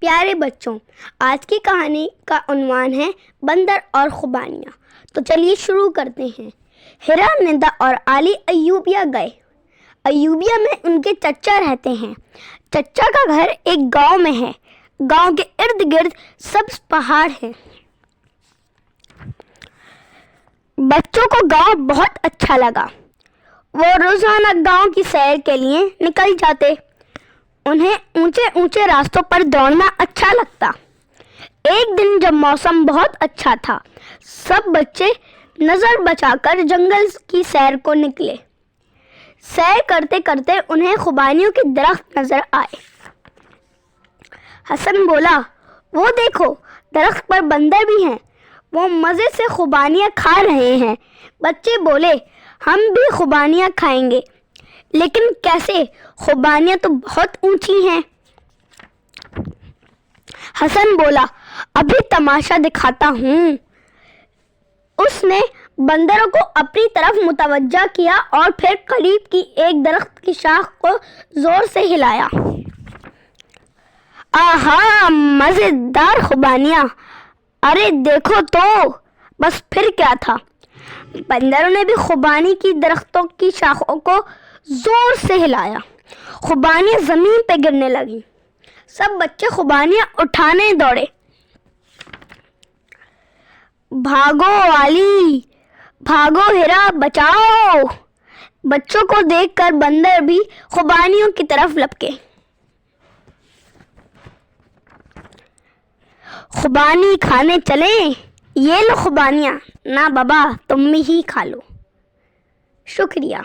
پیارے بچوں، آج کی کہانی کا عنوان ہے بندر اور خوبانیاں۔ تو چلیے شروع کرتے ہیں۔ ہیرا، ندا اور علی ایوبیہ گئے۔ ایوبیہ میں ان کے چچا رہتے ہیں۔ چچا کا گھر ایک گاؤں میں ہے۔ گاؤں کے ارد گرد سبز پہاڑ ہیں۔ بچوں کو گاؤں بہت اچھا لگا۔ وہ روزانہ گاؤں کی سیر کے لیے نکل جاتے۔ انہیں اونچے اونچے راستوں پر دوڑنا اچھا لگتا۔ ایک دن جب موسم بہت اچھا تھا، سب بچے نظر بچا کر جنگل کی سیر کو نکلے۔ سیر کرتے کرتے انہیں خوبانیوں کے درخت نظر آئے۔ حسن بولا، وہ دیکھو، درخت پر بندر بھی ہیں، وہ مزے سے خوبانیاں کھا رہے ہیں۔ بچے بولے، ہم بھی خوبانیاں کھائیں گے، لیکن کیسے؟ خوبانیاں تو بہت اونچی ہیں۔ حسن بولا، ابھی تماشا دکھاتا ہوں۔ اس نے بندروں کو اپنی طرف متوجہ کیا اور پھر قریب کی ایک درخت کی شاخ کو زور سے ہلایا۔ آہا، مزیدار خوبانیاں! ارے دیکھو تو! بس پھر کیا تھا؟ بندروں نے بھی خوبانی کی درختوں کی شاخوں کو زور سے ہلایا۔ خوبانیاں زمین پہ گرنے لگیں۔ سب بچے خوبانیاں اٹھانے دوڑے۔ بھاگو علی، بھاگو ہیرا، بچاؤ! بچوں کو دیکھ کر بندر بھی خوبانیوں کی طرف لپکے۔ خوبانی کھانے چلیں؟ یہ لو خوبانیاں۔ نہ بابا، تم ہی کھا لو۔ شکریہ۔